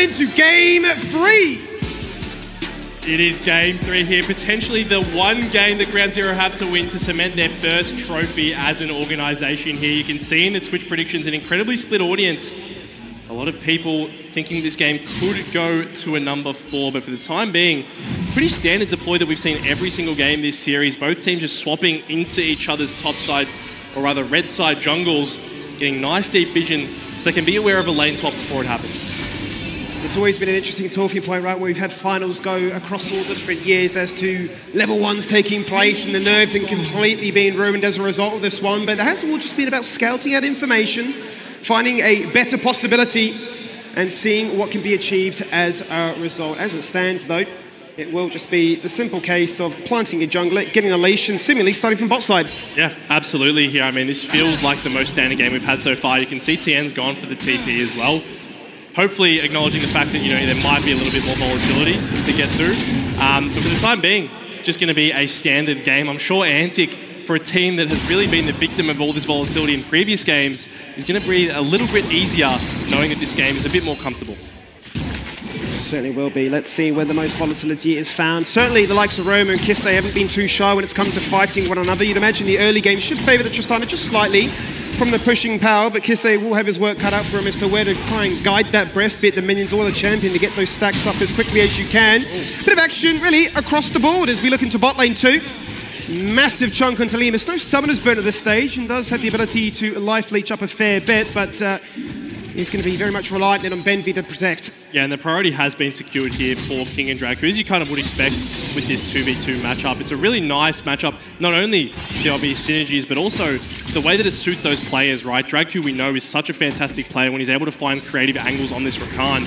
into game 3. It is game 3 here, potentially the one game that Ground Zero have to win to cement their first trophy as an organisation here. You can see in the Twitch predictions an incredibly split audience. A lot of people thinking this game could go to a number 4, but for the time being, pretty standard deploy that we've seen every single game this series. Both teams just swapping into each other's top side, or rather red side jungles, getting nice deep vision so they can be aware of a lane swap before it happens. It's always been an interesting talking point, right, where we've had finals go across all the different years as to level 1s taking place and the nerves and completely being ruined as a result of this one. But it has all just been about scouting out information, finding a better possibility, and seeing what can be achieved as a result. As it stands, though, it will just be the simple case of planting a jungler, getting a leash, and seemingly starting from bot side. Yeah, absolutely here. I mean, this feels like the most standard game we've had so far. You can see Tien's gone for the TP as well. Hopefully acknowledging the fact that, you know, there might be a little bit more volatility to get through. But for the time being, just going to be a standard game. I'm sure Antic, for a team that has really been the victim of all this volatility in previous games, is going to breathe a little bit easier knowing that this game is a bit more comfortable. Certainly will be. Let's see where the most volatility is found. Certainly the likes of Roma and Kiss, they haven't been too shy when it's come to fighting one another. You'd imagine the early game should favour the Tristana just slightly from the pushing power, but Kisse will have his work cut out for him as to where to try and guide that breath, be it the minions or the champion, to get those stacks up as quickly as you can. Bit of action really across the board as we look into bot lane 2. Massive chunk onto Lemus. No summoners burn at this stage and does have the ability to life leech up a fair bit, but he's going to be very much reliant on Benvi to protect. Yeah, and the priority has been secured here for King and Draku, as you kind of would expect with this 2v2 matchup. It's a really nice matchup, not only the obvious synergies, but also the way that it suits those players, right? Draku, we know, is such a fantastic player when he's able to find creative angles on this Rakan.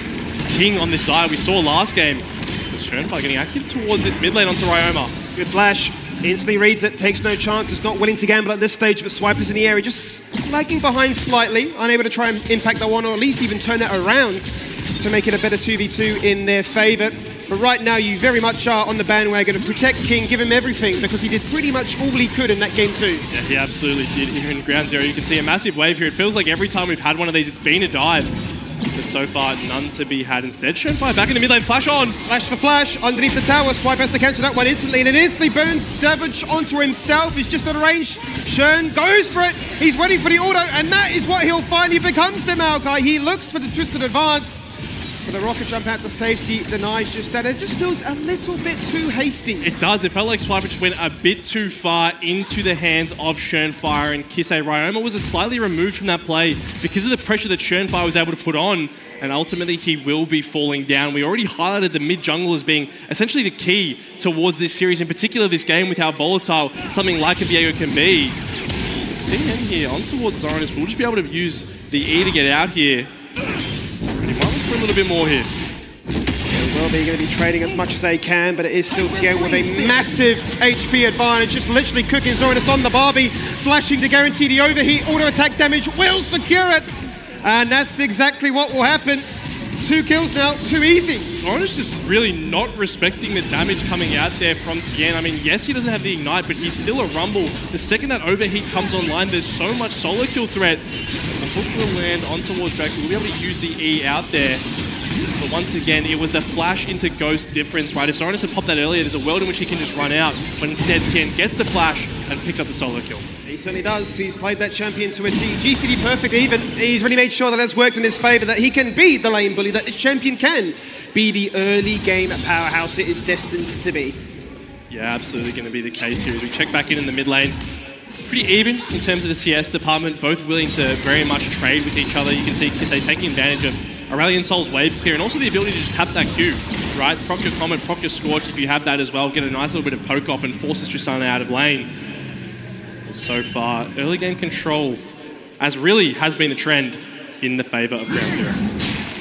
King on this side, we saw last game, was Schönfire getting active towards this mid lane onto Ryoma. Good flash. Instantly reads it, takes no chances, not willing to gamble at this stage, but Swiper's in the area, just lagging behind slightly, unable to try and impact that one, or at least even turn it around to make it a better 2v2 in their favour. But right now, you very much are on the bandwagon to protect King, give him everything, because he did pretty much all he could in that game too. Yeah, he absolutely did here in Ground Zero. You can see a massive wave here. It feels like every time we've had one of these, it's been a dive. But so far, none to be had instead. Schönfire back in the mid lane, flash on! Flash for flash, underneath the tower. Swipe has to cancel that one instantly, and it instantly burns damage onto himself. He's just out of range. Schön goes for it. He's waiting for the auto, and that is what he'll find. He becomes the Maokai. He looks for the twisted advance. But the rocket jump out to safety denies just that. It just feels a little bit too hasty. It does. It felt like Swiper just went a bit too far into the hands of Schönfire and Kisse. Ryoma was slightly removed from that play because of the pressure that Schönfire was able to put on, and ultimately he will be falling down. We already highlighted the mid jungle as being essentially the key towards this series, in particular this game with how volatile something like a Viego can be. TN here on towards Zoranus. We'll just be able to use the E to get out here. And he might look for a little bit more here. They will be going to be trading as much as they can, but it is still TN with a massive HP advantage, just literally cooking Zoranus on the Barbie, flashing to guarantee the overheat. Auto attack damage will secure it, and that's exactly what will happen. 2 kills now, too easy. Zoranus just really not respecting the damage coming out there from Tien. I mean, yes, he doesn't have the ignite, but he's still a rumble. The second that overheat comes online, there's so much solo kill threat. The hook will land on towards Draku. We'll be able to use the E out there. But once again, it was the flash into Ghost difference, right? If Zoranus had popped that earlier, there's a world in which he can just run out. But instead, Tien gets the flash and picks up the solo kill. He certainly does. He's played that champion to a T. GCD perfect even. He's really made sure that it's worked in his favour, that he can be the lane bully, that this champion can be the early game powerhouse it is destined to be. Yeah, absolutely going to be the case here. As we check back in the mid lane, pretty even in terms of the CS department, both willing to very much trade with each other. You can see Kisse taking advantage of Aurelion Sol's wave clear, and also the ability to just tap that Q, right? Proc your Comet, proc your Scorch if you have that as well. Get a nice little bit of poke off and forces Tristana out of lane. So far, early game control, as really has been the trend in the favour of Ground Zero.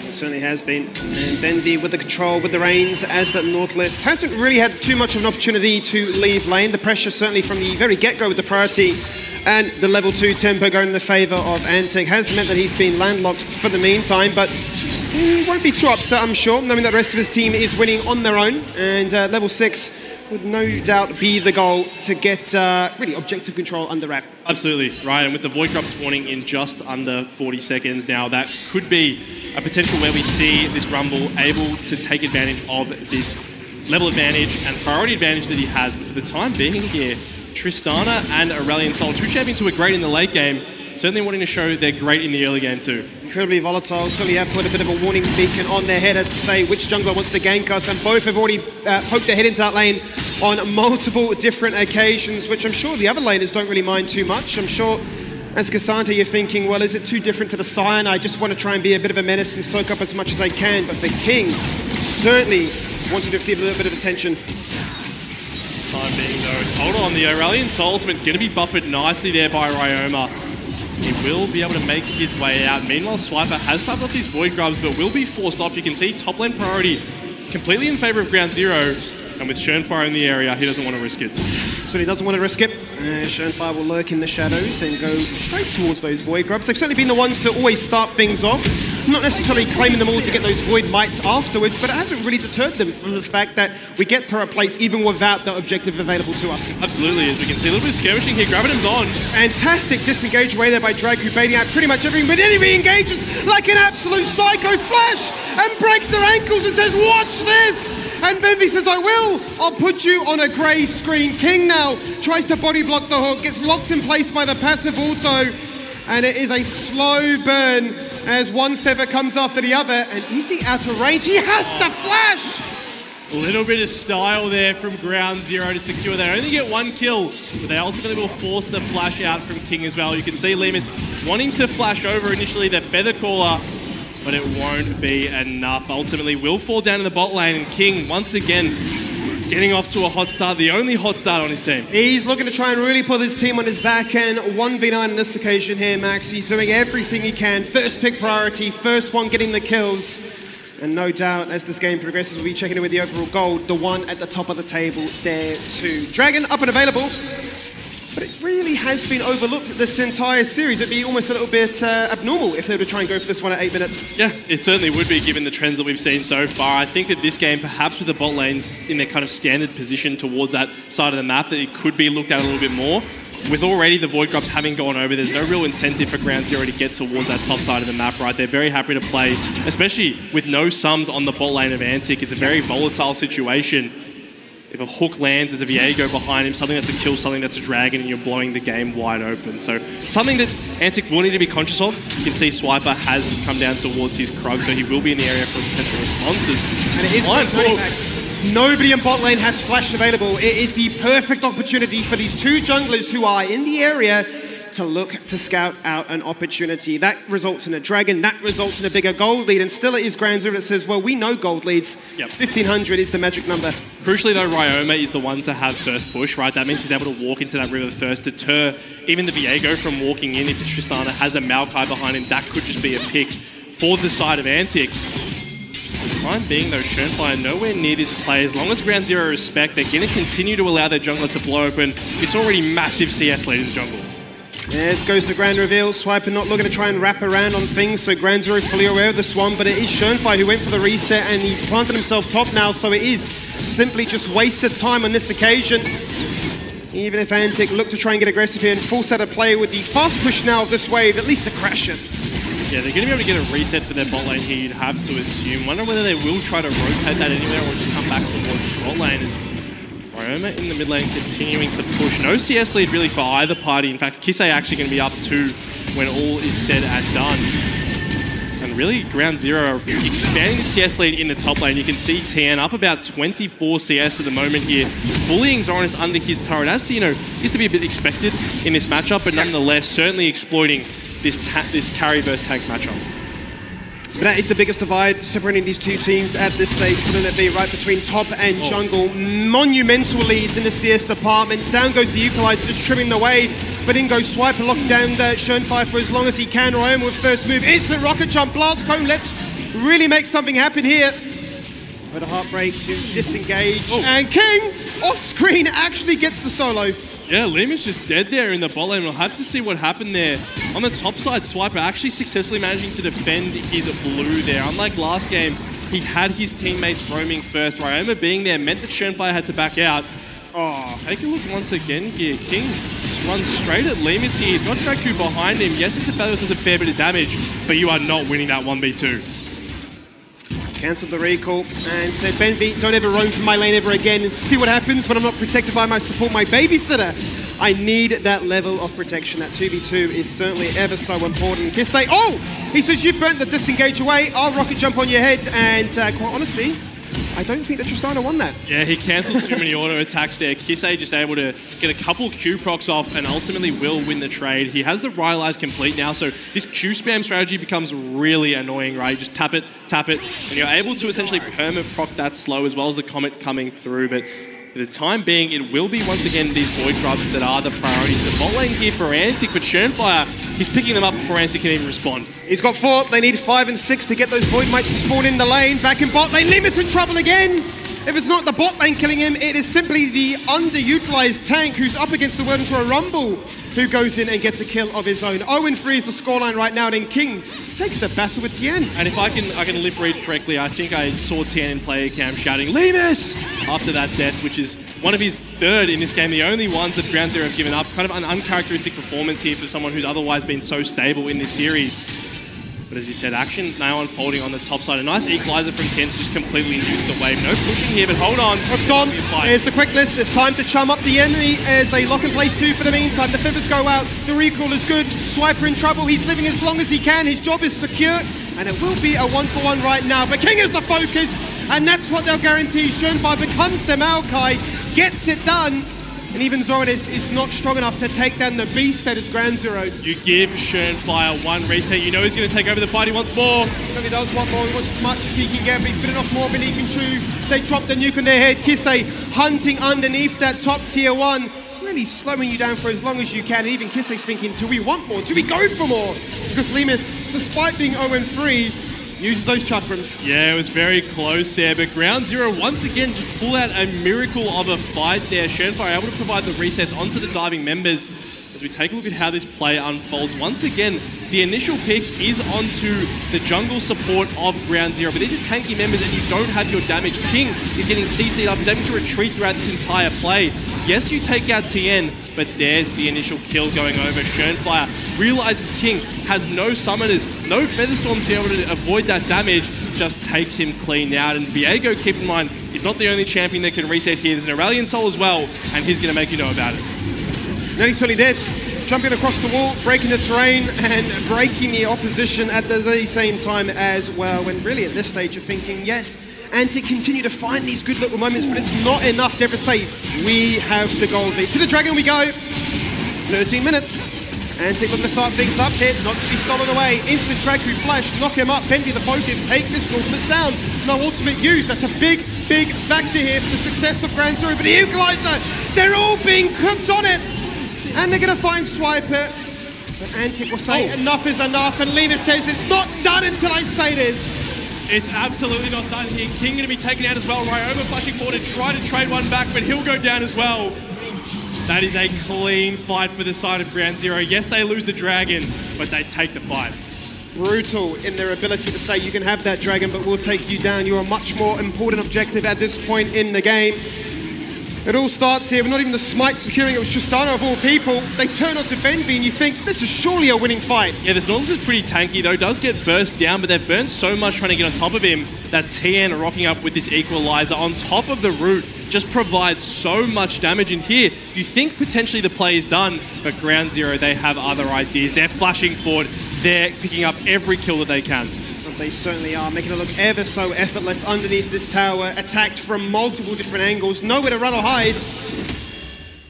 It certainly has been. And Benvi with the control, with the reins, as that Nautilus hasn't really had too much of an opportunity to leave lane. The pressure certainly from the very get-go with the priority and the level 2 tempo going in the favour of Antic has meant that he's been landlocked for the meantime, but he won't be too upset, I'm sure, knowing that the rest of his team is winning on their own, and level 6 would no doubt be the goal to get really objective control under wrap. Absolutely, right. And with the Void Grub spawning in just under 40 seconds now, that could be a potential where we see this Rumble able to take advantage of this level advantage and priority advantage that he has. But for the time being here, Tristana and Aurelion Sol, two champions who are great in the late game, certainly wanting to show they're great in the early game too. Incredibly volatile, certainly have put a bit of a warning beacon on their head as to say which jungler wants to gank us, and both have already poked their head into that lane on multiple different occasions, which I'm sure the other laners don't really mind too much. I'm sure as Cassandra you're thinking, well, is it too different to the Scion? I just want to try and be a bit of a menace and soak up as much as I can, but for King, certainly wanting to receive a little bit of attention. Time being though, hold on, the Aurelion Sol ultimate going to be buffered nicely there by Ryoma. He will be able to make his way out. Meanwhile, Swiper has started off these Void Grubs, but will be forced off. You can see top lane priority completely in favor of Ground Zero. And with Schönfire in the area, he doesn't want to risk it. So he doesn't want to risk it. Schönfire will lurk in the shadows and go straight towards those Void Grubs. They've certainly been the ones to always start things off. Not necessarily claiming them all to get those Void Mites afterwards, but it hasn't really deterred them from the fact that we get turret plates even without the objective available to us. Absolutely, as we can see a little bit of skirmishing here. Gravitum's on. Fantastic disengage away there by Dragu, baiting out pretty much everything, but then he re-engages like an absolute psycho flash and breaks their ankles and says, "Watch this!" And Benvi says, "I will. I'll put you on a grey screen." King now tries to body block the hook, gets locked in place by the passive auto, and it is a slow burn as one feather comes after the other. And is he out of range? He has to flash! A little bit of style there from Ground Zero to secure. They only get one kill, but they ultimately will force the flash out from King as well. You can see Lemus wanting to flash over initially the Feather Caller, but it won't be enough. Ultimately will fall down in the bot lane, and King once again getting off to a hot start, the only hot start on his team. He's looking to try and really pull his team on his back end. 1v9 on this occasion here, Max. He's doing everything he can. First pick priority, first one getting the kills. And no doubt, as this game progresses, we'll be checking in with the overall gold, the one at the top of the table there too. Dragon up and available, but it really has been overlooked this entire series. It'd be almost a little bit abnormal if they were to try and go for this one at 8 minutes. Yeah, it certainly would be given the trends that we've seen so far. I think that this game, perhaps with the bot lanes in their kind of standard position towards that side of the map, that it could be looked at a little bit more. With already the Void Grubs having gone over, there's no real incentive for Ground Zero to get towards that top side of the map, right? They're very happy to play, especially with no sums on the bot lane of Antic. It's a very volatile situation. If a hook lands, there's a Viego behind him, something that's a kill, something that's a dragon, and you're blowing the game wide open. So something that Antic will need to be conscious of. You can see Swiper has come down towards his Krug, so he will be in the area for potential responses. And it is nobody in bot lane has flash available. It is the perfect opportunity for these two junglers who are in the area to look to scout out an opportunity. That results in a dragon, that results in a bigger gold lead, and still it is Ground Zero that says, well, we know gold leads. Yep. 1,500 is the magic number. Crucially though, Ryoma is the one to have first push, right? That means he's able to walk into that river first, deter even the Viego from walking in. If Tristana has a Maokai behind him, that could just be a pick for the side of Antic. For the time being though, Schönfire nowhere near this play. As long as Ground Zero respect, they're going to continue to allow their jungler to blow open this already massive CS lead in the jungle. There goes the grand reveal. Swiper not looking to try and wrap around on things, so Ground Zero fully aware of the swan, but it is Schönfire who went for the reset and he's planted himself top now, so it is simply just wasted time on this occasion. Even if Antic look to try and get aggressive here and full set of play with the fast push now of this wave, at least to crash it. Yeah, they're going to be able to get a reset for their bot lane here, you'd have to assume. Wonder whether they will try to rotate that anywhere or just come back towards the bot lane. Ryoma in the mid lane continuing to push. No CS lead really for either party. In fact, Kisei actually going to be up 2 when all is said and done. And really, Ground Zero expanding the CS lead in the top lane. You can see TN up about 24 CS at the moment here. Bullying Zoranus under his turret, as to, used to be a bit expected in this matchup, but nonetheless, certainly exploiting this carry versus tank matchup. But that is the biggest divide separating these two teams at this stage, wouldn't it be, right between top and jungle. Monumental leads in the CS department. Down goes the Equalizer, just trimming the way. But in goes Swiper, locking down Schönfire for as long as he can. Ryoma with first move. Instant rocket jump, blast cone. Let's really make something happen here. With a heartbreak to disengage. And King, off screen, actually gets the solo. Yeah, Lima's just dead there in the bot lane. We'll have to see what happened there. On the top side, Swiper actually successfully managing to defend his blue there. Unlike last game, he had his teammates roaming first. Ryoma being there meant that Schönfire had to back out. Oh, take a look once again here. King just runs straight at Lemus here. He's got Draku behind him. Yes, his ability does a fair bit of damage, but you are not winning that 1v2. Cancelled the recall and said, Benvi, don't ever roam from my lane ever again. See what happens when I'm not protected by my support, my babysitter. I need that level of protection. That 2v2 is certainly ever so important. Kisse, oh! He says, you've burnt the disengage away. I'll rocket jump on your head. And quite honestly, I don't think that Tristana won that. Yeah, he cancelled too many auto attacks there. Kisse just able to get a couple Q procs off and ultimately will win the trade. He has the Rylai's complete now, so this Q spam strategy becomes really annoying, right? You just tap it, and you're able to essentially perma-proc that slow as well as the Comet coming through. But for the time being, it will be once again these Void Grubs that are the priorities. The bot lane here for Antic, but Schönfire, he's picking them up before Antic can even respond. He's got 4. They need 5 and 6 to get those Void Mites to spawn in the lane. Back in bot lane, Lemus in trouble again. If it's not the bot lane killing him, it is simply the underutilized tank who's up against the Word into a Rumble who goes in and gets a kill of his own. 0-3 is the scoreline right now, and King takes a battle with Tien. And if I can lip read correctly, I think I saw Tien in player cam shouting, Lemus! After that death, which is one of his third in this game, the only ones that Ground Zero have given up. Kind of an uncharacteristic performance here for someone who's otherwise been so stable in this series. But as you said, action now unfolding on the top side. A nice equalizer from Tien to just completely nuke the wave. No pushing here, but hold on. Hooks on. Here's the quickness. It's time to chum up the enemy as they lock in place 2 for the meantime. The Fivers go out. The recall is good. Swiper in trouble. He's living as long as he can. His job is secure. And it will be a 1-for-1 right now. But King is the focus. And that's what they'll guarantee. Schönfire becomes the Maokai. Gets it done. And even Zoran is not strong enough to take down the beast that is Ground Zero. You give Schönfire 1 reset, you know he's going to take over the fight, he wants more. He does want more, he wants as much as he can get, but he's bitten off more than he can chew. They drop the nuke on their head. Kisse hunting underneath that top tier 1. Really slowing you down for as long as you can. And even Kisse's thinking, do we want more? Do we go for more? Because Lemus, despite being 0-3, uses those chakrams. Yeah, it was very close there, but Ground Zero once again just pull out a miracle of a fight there. Schönfire able to provide the resets onto the diving members. As we take a look at how this play unfolds, once again, the initial pick is onto the jungle support of Ground Zero, but these are tanky members and you don't have your damage. King is getting CC'd up, he's able to retreat throughout this entire play. Yes, you take out Tien, but there's the initial kill going over. Schönfire realizes King has no summoners, no Featherstorm to be able to avoid that damage, just takes him clean out. And Viego, keep in mind, he's not the only champion that can reset here. There's an Aurelion Soul as well, and he's going to make you know about it. No, he's fully dead. Jumping across the wall, breaking the terrain, and breaking the opposition at the same time as well. When really at this stage you're thinking, yes, and to continue to find these good little moments, but it's not enough to ever say, we have the gold lead. To the Dragon we go. 13 minutes. Antic looking to start things up here, not to be stolen away. Instant Draku flash, knock him up. Benvi the focus, take this gauntlet down. No ultimate use, that's a big factor here for the success of Ground Zero. But the equalizer, they're all being cooked on it. And they're going to find Swiper. But Antic will say, enough is enough. And Lemus says, it's not done until I say it is. It's absolutely not done here. King going to be taken out as well. Ryoma flashing forward to try to trade one back, but he'll go down as well. That is a clean fight for the side of Ground Zero. Yes, they lose the Dragon, but they take the fight. Brutal in their ability to say, you can have that Dragon, but we'll take you down. You're a much more important objective at this point in the game. It all starts here with not even the smite securing it. Was Tristana of all people. They turn on to Benvi and you think, this is surely a winning fight. Yeah, this Nautilus is pretty tanky though. Does get burst down, but they've burned so much trying to get on top of him that Tien rocking up with this equalizer on top of the root just provides so much damage. In here, you think potentially the play is done, but Ground Zero, they have other ideas. They're flashing forward. They're picking up every kill that they can. They certainly are, making it look ever so effortless underneath this tower, attacked from multiple different angles, nowhere to run or hide,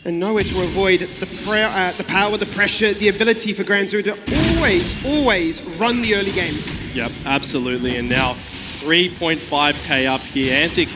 and nowhere to avoid the power, the pressure, the ability for Ground Zero to always run the early game. Yep, absolutely, and now 3.5k up here. Antic,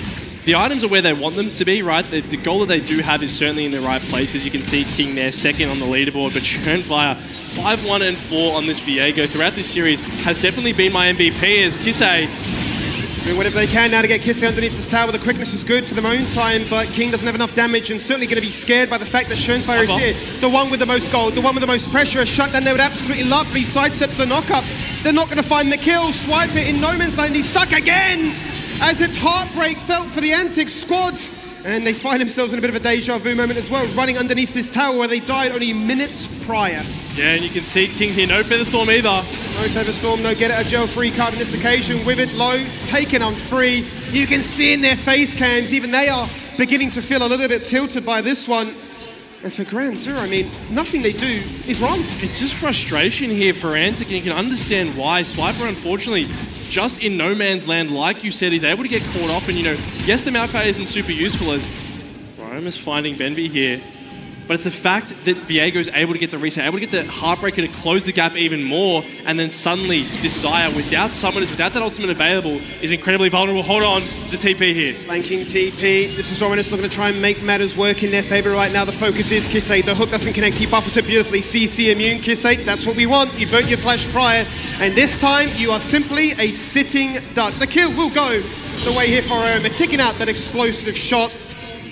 the items are where they want them to be, right? The goal that they do have is certainly in the right places. You can see King there, second on the leaderboard, but Schönfire 5-1 and 4 on this Viego throughout this series has definitely been my MVP as Kisse. Doing whatever they can now to get Kisse underneath this tower. The quickness is good for the moment time, but King doesn't have enough damage and certainly going to be scared by the fact that Schönfire is here. The one with the most gold, the one with the most pressure, a shutdown they would absolutely love, but he sidesteps the knock-up. They're not going to find the kill. Swipe it in no man's land. He's stuck again. as it's heartbreak felt for the Antic squad. And they find themselves in a bit of a deja vu moment as well, running underneath this tower where they died only minutes prior. Yeah, and you can see King here, no Featherstorm either. No Featherstorm, no get it, a gel free card on this occasion. Withered low, taken on free. You can see in their face cams, even they are beginning to feel a little bit tilted by this one. And for Grand Zero, I mean, nothing they do is wrong. It's just frustration here for Antic, and you can understand why. Swiper, unfortunately, just in no man's land, like you said, he's able to get caught off, and yes, the Malphite isn't super useful as Rome is finding Benby here, but it's the fact that Viego's able to get the reset, able to get the Heartbreaker to close the gap even more, and then suddenly Desire, without summoners, without that ultimate available, is incredibly vulnerable. Hold on, it's a TP here. Flanking TP, this is Zorinus looking to try and make matters work in their favor right now. The focus is Kisei, the hook doesn't connect, he buffers it beautifully. CC immune, Kisei, that's what we want. You burnt your flash prior, and this time you are simply a sitting duck. The kill will go the way here for Roma, ticking out that explosive shot.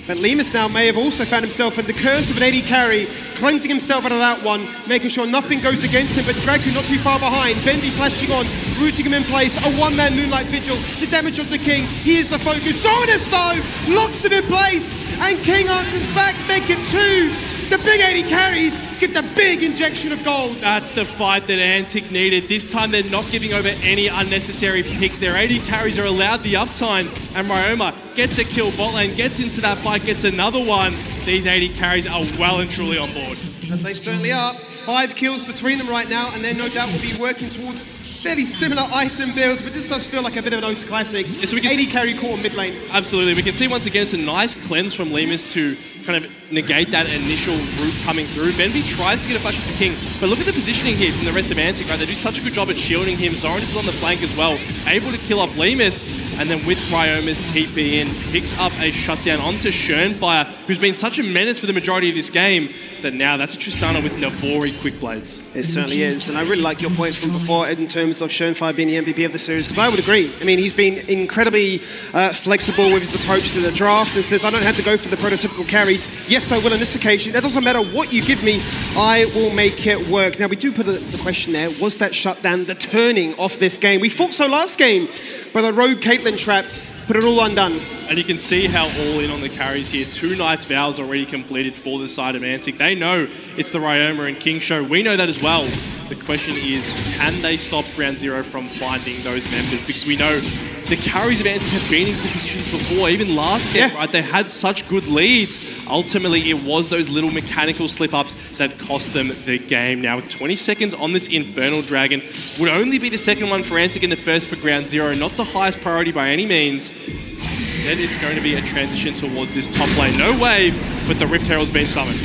But Lemus now may have also found himself in the curse of an AD carry, cleansing himself out of that one, making sure nothing goes against him, but Draku not too far behind, Bendy flashing on, rooting him in place, a one-man Moonlight Vigil, the damage of the King, he is the focus. Zorinus though, locks him in place, and King answers back, make it 2. The big AD carries get the big injection of gold. That's the fight that Antic needed. This time they're not giving over any unnecessary picks. Their AD carries are allowed the uptime, and Ryoma gets a kill bot lane, gets into that fight, gets another one. These AD carries are well and truly on board. As they certainly are. 5 kills between them right now, and they no doubt will be working towards fairly similar item builds, but this does feel like a bit of an OS classic. Yeah, so we can 80 carry core mid lane. Absolutely. We can see once again it's a nice cleanse from Lemus to kind of negate that initial route coming through. Benby tries to get a flash to King, but look at the positioning here from the rest of Antic, right? They do such a good job at shielding him. Zorinus is on the flank as well, able to kill off Lemus, and then with Ryoma's TP in, picks up a shutdown onto Schönfire, who's been such a menace for the majority of this game, that now that's a Tristana with Navori quick blades. It certainly is, and I really like your points from before in terms of Schönfire being the MVP of the series, because I would agree. I mean, he's been incredibly flexible with his approach to the draft and says, I don't have to go for the prototypical carries. Yes, I will on this occasion. It doesn't matter what you give me, I will make it work. Now, we do put the question there, was that shutdown the turning off this game? We thought so last game, but the rogue Caitlyn trap put it all undone. And you can see how all in on the carries here. 2 Knight's Vows already completed for the side of Antic. They know it's the Ryoma and King show. We know that as well. The question is, can they stop Ground Zero from finding those members? Because we know the carries of Antic have been in good positions before, even last game, right? They had such good leads. Ultimately, it was those little mechanical slip-ups that cost them the game. Now, with 20 seconds on this Infernal Dragon, would only be the second one for Antic and the first for Ground Zero, not the highest priority by any means. Instead, it's going to be a transition towards this top lane. No wave, but the Rift Herald's been summoned.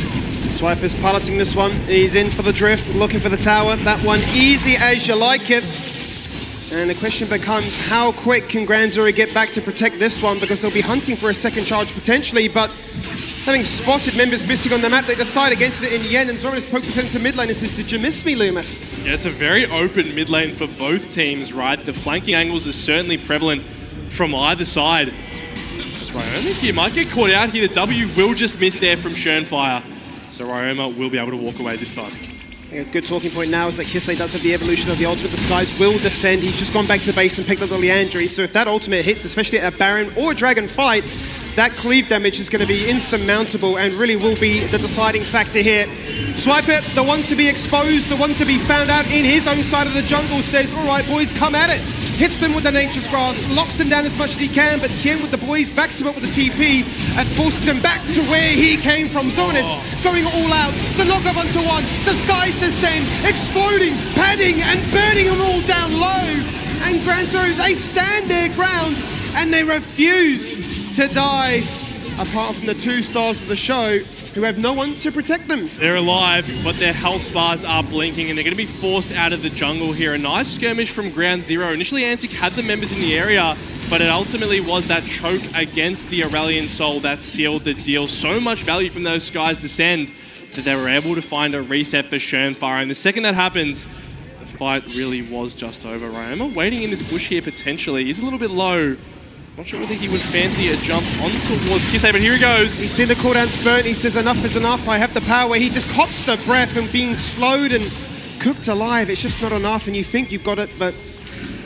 Swiper's piloting this one. He's in for the drift, looking for the tower. That one easy as you like it. And the question becomes, how quick can Grand Zero get back to protect this one? Because they'll be hunting for a second charge potentially, but having spotted members missing on the map, they decide against it in the end, and Zorinus pokes his head into mid lane and says, did you miss me, Loomis? Yeah, it's a very open mid lane for both teams, right? The flanking angles are certainly prevalent from either side. As Ryoma here might get caught out here. The W will just miss there from Schönfire. So Ryoma will be able to walk away this time. A good talking point now is that Kisei does have the evolution of the ultimate. The skies will descend. He's just gone back to base and picked up the Leandri. So if that ultimate hits, especially at a Baron or a Dragon fight, that cleave damage is going to be insurmountable and really will be the deciding factor here. Swiper, the one to be exposed, the one to be found out in his own side of the jungle, says, all right, boys, come at it. Hits them with the Nature's Grasp, locks them down as much as he can, but Tien with the boys backs him up with the TP and forces him back to where he came from. Zorinus going all out, the knock-up onto one, the skies descend, exploding, padding and burning them all down low. And Grand Zero, they stand their ground and they refuse to die, apart from the 2 stars of the show who have no one to protect them. They're alive, but their health bars are blinking and they're going to be forced out of the jungle here. A nice skirmish from Ground Zero. Initially, Antic had the members in the area, but it ultimately was that choke against the Aurelion Soul that sealed the deal. So much value from those skies descend that they were able to find a reset for Schönfire. And the second that happens, the fight really was just over. Ryoma waiting in this bush here potentially. He's a little bit low. Not sure whether he would fancy a jump on towards Kisei, but here he goes. He's seen the cooldown spurt, he says enough is enough, I have the power. He just hops the breath and being slowed and cooked alive. It's just not enough and you think you've got it, but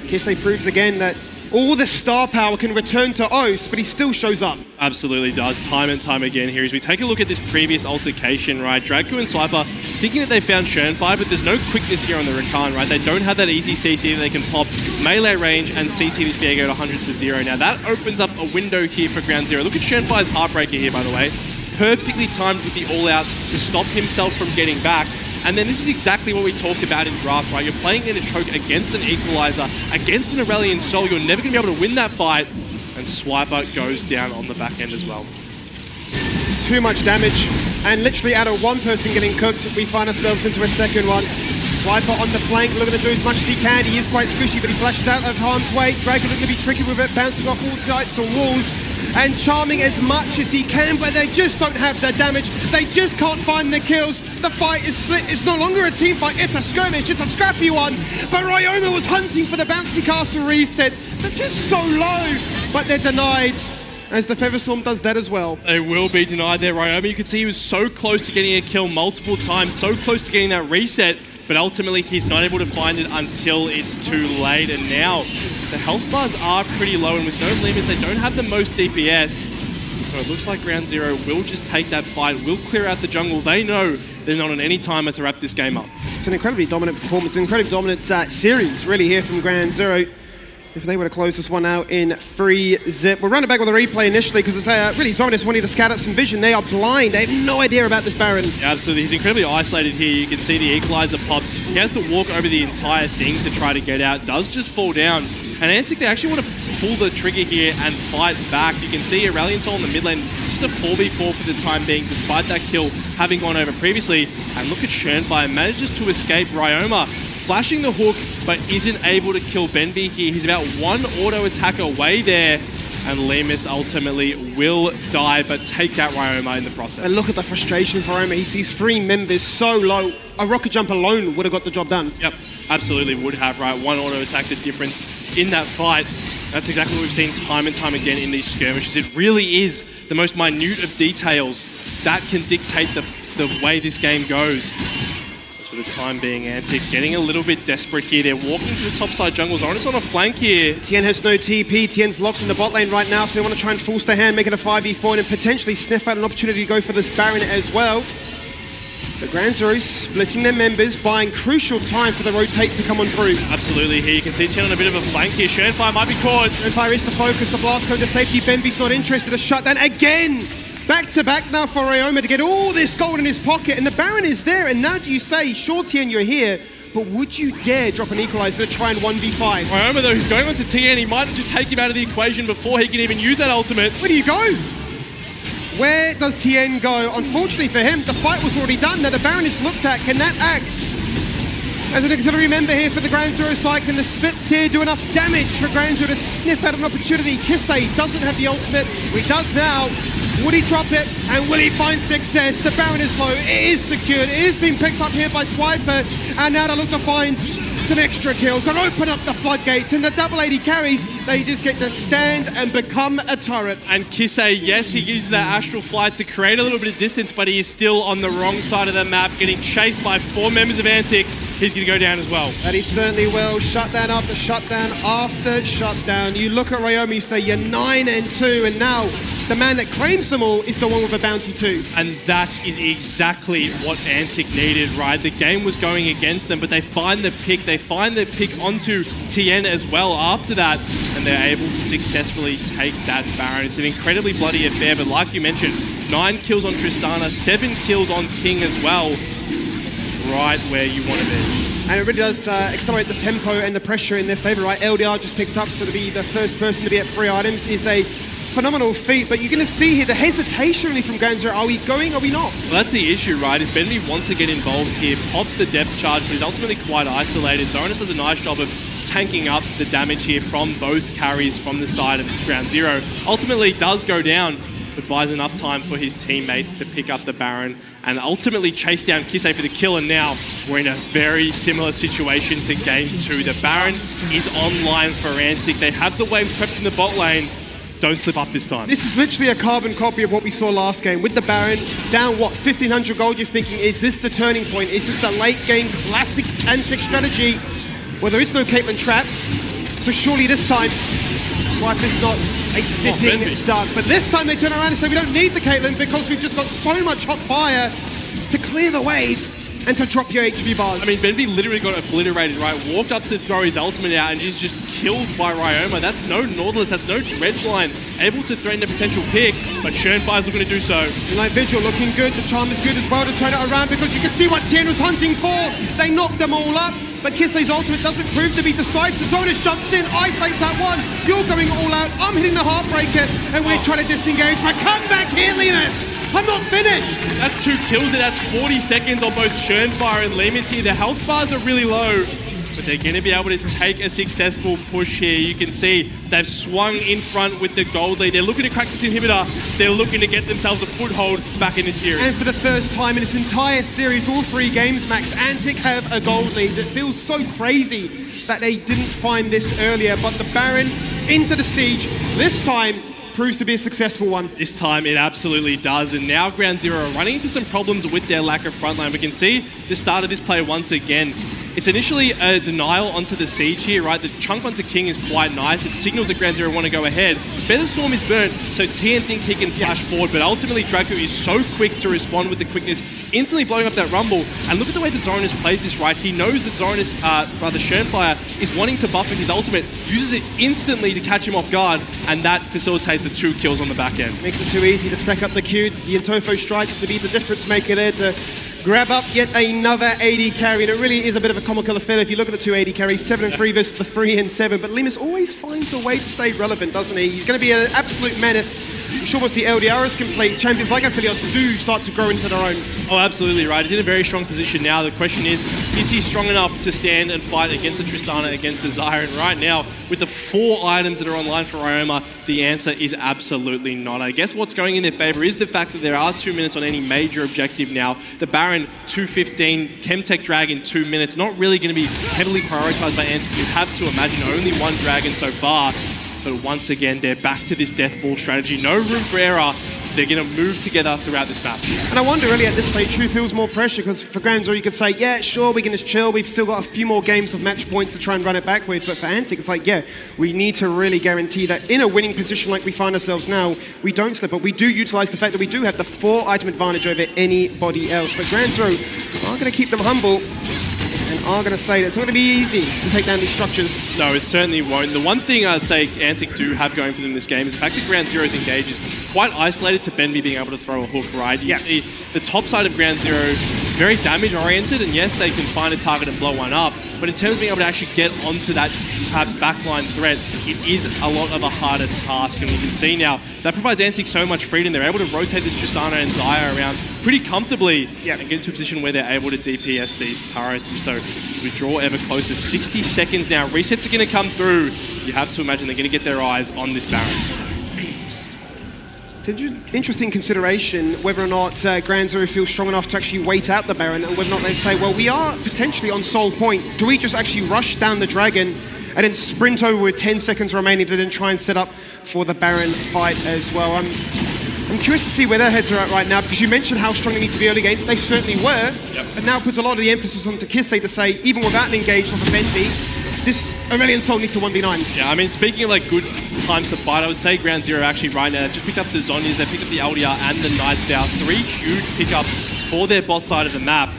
Kisei proves again that all the star power can return to O's, but he still shows up. Absolutely does, time and time again here. As we take a look at this previous altercation, right? Draco and Swiper thinking that they found Shernfire, but there's no quickness here on the Rakan, right? They don't have that easy CC that they can pop melee range and CC this Viego to 100 to 0. Now that opens up a window here for Ground Zero. Look at Shernfire's Heartbreaker here, by the way. Perfectly timed with the all-out to stop himself from getting back. And then this is exactly what we talked about in draft, right? You're playing in a choke against an Equalizer, against an Aurelion Sol. You're never going to be able to win that fight. And Swiper goes down on the back end as well. Too much damage. And literally out of one person getting cooked, we find ourselves into a second one. Swiper on the flank, looking to do as much as he can. He is quite squishy, but he flashes out of harm's way. Dragon looking to be tricky with it, bouncing off all sides of walls. And charming as much as he can, but they just don't have the damage. They just can't find the kills. The fight is split. It's no longer a team fight. It's a skirmish. It's a scrappy one. But Ryoma was hunting for the bouncy castle resets. They're just so low, but they're denied. As the Featherstorm does that as well. They will be denied there, Ryoma. You could see he was so close to getting a kill multiple times, so close to getting that reset, but ultimately he's not able to find it until it's too late. And now the health bars are pretty low, and with no limits, they don't have the most DPS. So it looks like Ground Zero will just take that fight, will clear out the jungle. They know they're not on any timer to wrap this game up. It's an incredibly dominant performance, an incredibly dominant series really here from Ground Zero. If they were to close this one out in 3-zip. We'll run it back with a replay initially because it's really Zominus wanting to scout out some vision. They are blind. They have no idea about this Baron. Yeah, absolutely. He's incredibly isolated here. You can see the Equalizer pops. He has to walk over the entire thing to try to get out. Does just fall down. And ANC, they actually want to pull the trigger here and fight back. You can see Aurelion Sol in the mid lane, just a 4v4 for the time being, despite that kill having gone over previously. And look at Shernfire, manages to escape Ryoma, flashing the hook, but isn't able to kill Benby here. He's about one auto attack away there. And Lemus ultimately will die, but take that Ryoma in the process. And look at the frustration for Ryoma. He sees 3 members so low. A rocket jump alone would have got the job done. Yep, absolutely would have, right? One auto attack, the difference in that fight. That's exactly what we've seen time and time again in these skirmishes. It really is the most minute of details that can dictate the way this game goes. For the time being, ANC getting a little bit desperate here. They're walking to the top side jungle. Zominus on a flank here. Tien has no TP. Tien's locked in the bot lane right now, so they want to try and force their hand, make it a 5v4, and potentially sniff out an opportunity to go for this Baron as well. The Ground Zero splitting their members, buying crucial time for the rotate to come on through. Absolutely here. You can see Tien on a bit of a flank here. Shernfire might be caught. Shernfire is the focus. The blast code to safety. Benby's not interested. A shutdown again. Back to back now for Ryoma to get all this gold in his pocket, and the Baron is there. And now do you say, sure, Tien, you're here, but would you dare drop an Equalizer to try and 1v5? Ryoma, though, he's going on to Tien. He might just take him out of the equation before he can even use that ultimate. Where do you go? Where does Tien go? Unfortunately for him, the fight was already done. Now the Baron is looked at. Can that act as an auxiliary member here for the Ground Zero side? Can the splits here do enough damage for Ground Zero to sniff out an opportunity? Kisei doesn't have the ultimate. He does now. Would he drop it? And will he find success? The Baron is low. It is secured. It is being picked up here by Swiper. And now they look to find some extra kills and open up the floodgates. And the double AD carries, they just get to stand and become a turret. And Kisei, yes, he uses that astral flight to create a little bit of distance, but he is still on the wrong side of the map, getting chased by 4 members of Antic. He's going to go down as well. And he certainly will. Shutdown after shutdown after shutdown. You look at Ryoma, you say you're 9-2, and now the man that claims them all is the one with a bounty too. And that is exactly what Antic needed, right? The game was going against them, but they find the pick. They find the pick onto Tien as well after that, and they're able to successfully take that Baron. It's an incredibly bloody affair, but like you mentioned, 9 kills on Tristana, 7 kills on King as well. Right where you want to be. And it really does accelerate the tempo and the pressure in their favor, right? LDR just picked up, so to be the first person to be at 3 items is a phenomenal feat, but you're going to see here the hesitation really from Ground Zero. Are we going, are we not? Well, that's the issue, right? Is Benby wants to get involved here, pops the depth charge, but he's ultimately quite isolated. Zominus does a nice job of tanking up the damage here from both carries from the side of Ground Zero. Ultimately does go down, but buys enough time for his teammates to pick up the Baron and ultimately chase down Kisei for the kill. And now we're in a very similar situation to Game 2. The Baron is online for Antic. They have the waves prepped in the bot lane. Don't slip up this time. This is literally a carbon copy of what we saw last game. With the Baron down, what, 1,500 gold, you're thinking, is this the turning point? Is this the late game classic Antic strategy? Well, there is no Caitlyn trap. So surely this time, Viper's not a sitting duck. But this time they turn around and say, we don't need the Caitlyn because we've just got so much hot fire to clear the wave and to drop your HP bars. I mean, Benby literally got obliterated, right? Walked up to throw his ultimate out and he's just killed by Ryoma. That's no Nautilus, that's no Dredge line. Able to threaten a potential pick, but Schönfire's looking to do so. Night Vigil looking good, the charm is good as well to turn it around because you can see what Tien was hunting for. They knocked them all up, but Kislei's ultimate doesn't prove to be decisive. Zonus jumps in, isolates that one. You're going all out, I'm hitting the Heartbreaker, and we're trying to disengage. But come back here, Lemus! I'm not finished! That's 2 kills and that's 40 seconds on both Schönfire and Lemus here. The health bars are really low, but they're going to be able to take a successful push here. You can see they've swung in front with the gold lead. They're looking to crack this inhibitor. They're looking to get themselves a foothold back in this series. And for the first time in this entire series, all 3 games, Max, Antic have a gold lead. It feels so crazy that they didn't find this earlier, but the Baron into the siege. This time, proves to be a successful one. This time it absolutely does, and now Ground Zero are running into some problems with their lack of frontline. We can see the start of this play once again. It's initially a denial onto the siege here, right? The chunk onto King is quite nice. It signals that Ground Zero want to go ahead. Featherstorm is burnt, so Tien thinks he can flash forward, but ultimately Draco is so quick to respond with the quickness, instantly blowing up that Rumble. And look at the way that Zoranus plays this, right? He knows that Zoranus, rather Schönfire, is wanting to buffer his ultimate, uses it instantly to catch him off guard, and that facilitates the 2 kills on the back end. Makes it too easy to stack up the Q. The Intofo strikes to be the difference maker there to grab up yet another AD carry, and it really is a bit of a comical affair if you look at the 2 AD carries, 7 and 3 versus the 3 and 7, but Lemus always finds a way to stay relevant, doesn't he? He's going to be an absolute menace. I'm sure once the LDR is complete, champions like Aphelios do start to grow into their own. Oh, absolutely right. He's in a very strong position now. The question is he strong enough to stand and fight against the Tristana, against the Zyra? And right now, with the 4 items that are online for Ryoma, the answer is absolutely not. I guess what's going in their favor is the fact that there are 2 minutes on any major objective now. The Baron, 2:15, Chemtech Dragon, 2 minutes. Not really going to be heavily prioritized by ANC. You have to imagine only 1 Dragon so far. But once again, they're back to this death ball strategy. No room for error. They're going to move together throughout this map. And I wonder really at this stage who feels more pressure, because for Ground Zero you could say, yeah, sure, we can just chill. We've still got a few more games of match points to try and run it back with. But for Antic, it's like, yeah, we need to really guarantee that in a winning position like we find ourselves now, we don't slip, but we do utilize the fact that we do have the 4 item advantage over anybody else. But Ground Zero are going to keep them humble and are going to say that it's not going to be easy to take down these structures. No, it certainly won't. The one thing I'd say Antic do have going for them in this game is the fact that Ground Zero's engage is quite isolated to Benby being able to throw a hook, right? You see the top side of Ground Zero very damage oriented, and yes, they can find a target and blow one up, but in terms of being able to actually get onto that backline threat, it is a lot of a harder task, and you can see now that provides Antic so much freedom. They're able to rotate this Tristana and Zyra around pretty comfortably and get into a position where they're able to DPS these turrets, and so we draw ever closer. 60 seconds now, resets are going to come through. You have to imagine they're going to get their eyes on this Baron. It's an interesting consideration whether or not Ground Zero feels strong enough to actually wait out the Baron, and whether or not they say, well, we are potentially on Soul Point. Do we just actually rush down the Dragon and then sprint over with 10 seconds remaining to then try and set up for the Baron fight as well? I'm curious to see where their heads are at right now, because you mentioned how strong they need to be early game. They certainly were, but now puts a lot of the emphasis onto Kisei to say, even without an engage off of Benby, this Aurelion Soul needs to 1v9. Yeah, I mean, speaking of like good times to fight, I would say Ground Zero actually right now just picked up the Zonyas, they picked up the LDR and the Night's Down. 3 huge pickups for their bot side of the map.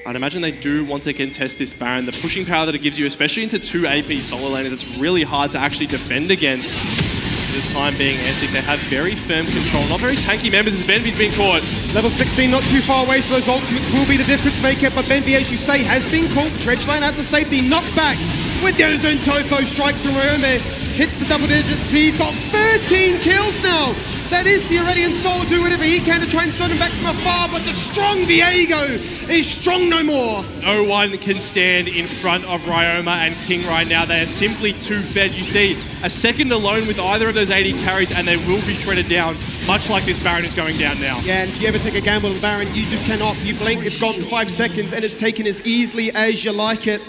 I'd imagine they do want to contest this Baron. The pushing power that it gives you, especially into 2 AP solo laners, it's really hard to actually defend against. For the time being, Antic, they have very firm control. Not very tanky members as Benby's been caught. Level 16, not too far away, so those ultimates will be the difference maker, but Benby, as you say, has been caught. Dredge line out to safety, knocked back with the ozone Tofo, strikes from Ryoma, hits the double digits. He's got 13 kills now. That is the Aurelion Soul do whatever he can to try and stun him back from afar, but the strong Viego is strong no more. No one can stand in front of Ryoma and King right now. They are simply too fed. You see a second alone with either of those 80 carries and they will be shredded down, much like this Baron is going down now. Yeah, and if you ever take a gamble on the Baron, you just cannot. You blink, it's gone 5 seconds, and it's taken as easily as you like it.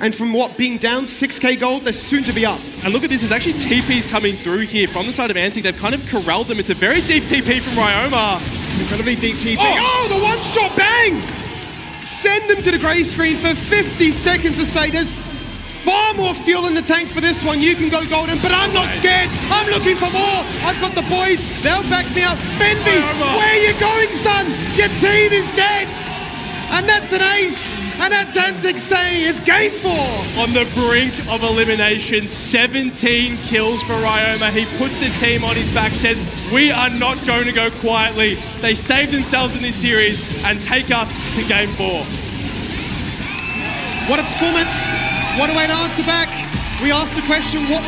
And from what, being down 6k gold, they're soon to be up. And look at this, there's actually TPs coming through here from the side of Antic. They've kind of corralled them. It's a very deep TP from Ryoma. Incredibly deep TP. Oh, the one-shot bang! Send them to the grey screen for 50 seconds to say there's far more fuel in the tank for this one. You can go golden, but I'm not scared. I'm looking for more. I've got the boys. They'll back me up. Benby, where are you going, son? Your team is dead. And that's an ace. And that's Antic saying it's game 4. On the brink of elimination, 17 kills for Ryoma. He puts the team on his back, says, we are not going to go quietly. They save themselves in this series and take us to game 4. What a performance. What a way to answer back. We asked the question, what